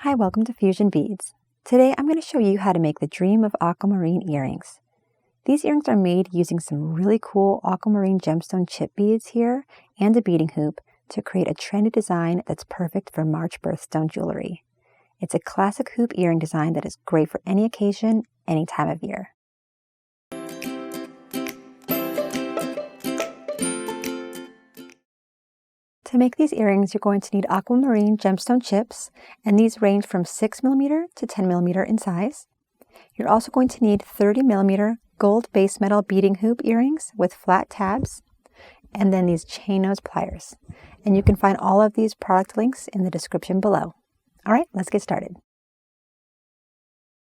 Hi, welcome to Fusion Beads. Today I'm going to show you how to make the Dream of Aquamarine earrings. These earrings are made using some really cool aquamarine gemstone chip beads here and a beading hoop to create a trendy design that's perfect for March birthstone jewelry. It's a classic hoop earring design that is great for any occasion, any time of year. To make these earrings, you're going to need aquamarine gemstone chips, and these range from 6mm to 10mm in size. You're also going to need 30mm gold base metal beading hoop earrings with flat tabs, and then these chain nose pliers. And you can find all of these product links in the description below. All right, let's get started.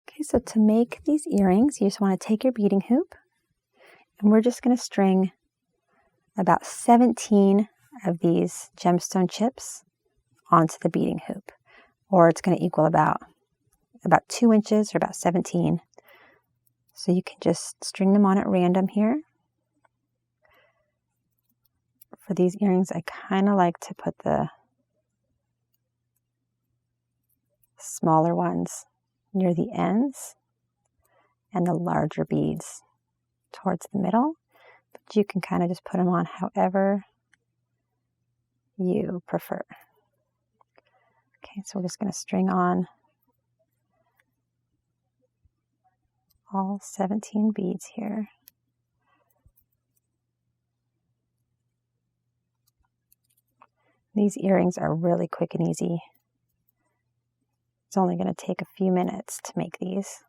Okay, so to make these earrings, you just want to take your beading hoop, and we're just going to string about 17 of these gemstone chips onto the beading hoop, or it's going to equal about 2 inches or about 17. So you can just string them on at random here. For these earrings, I kind of like to put the smaller ones near the ends and the larger beads towards the middle, but you can kind of just put them on however you prefer. Okay, so we're just going to string on all 17 beads here. These earrings are really quick and easy. It's only going to take a few minutes to make these.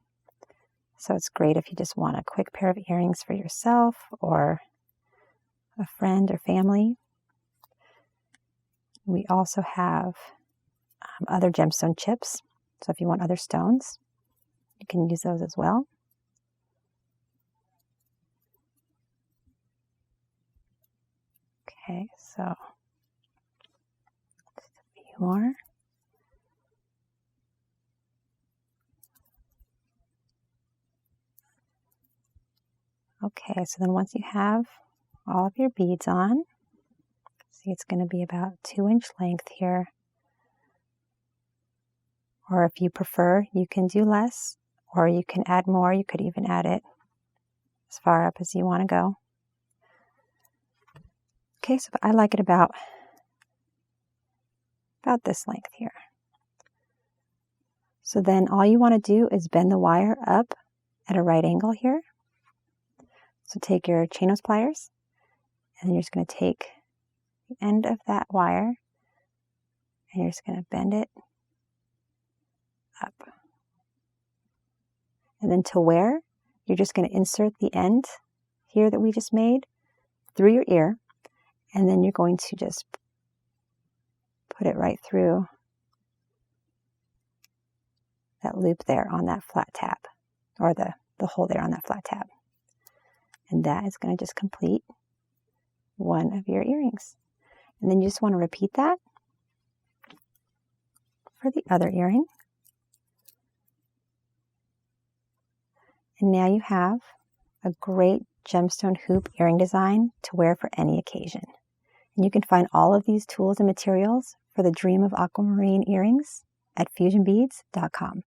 So it's great if you just want a quick pair of earrings for yourself or a friend or family. We also have other gemstone chips, so if you want other stones, you can use those as well. Okay, so just a few more. Okay, so then once you have all of your beads on, see, it's going to be about 2-inch length here. Or if you prefer, you can do less, or you can add more. You could even add it as far up as you want to go. Okay, so I like it about this length here. So then all you want to do is bend the wire up at a right angle here. So take your chain nose pliers, and you're just going to take the end of that wire, and you're just going to bend it up. And then to wear, you're just going to insert the end here that we just made through your ear, and then you're going to just put it right through that loop there on that flat tab, or the hole there on that flat tab. And that is going to just complete one of your earrings. And then you just want to repeat that for the other earring. And now you have a great gemstone hoop earring design to wear for any occasion. And you can find all of these tools and materials for the Dream of Aquamarine earrings at fusionbeads.com.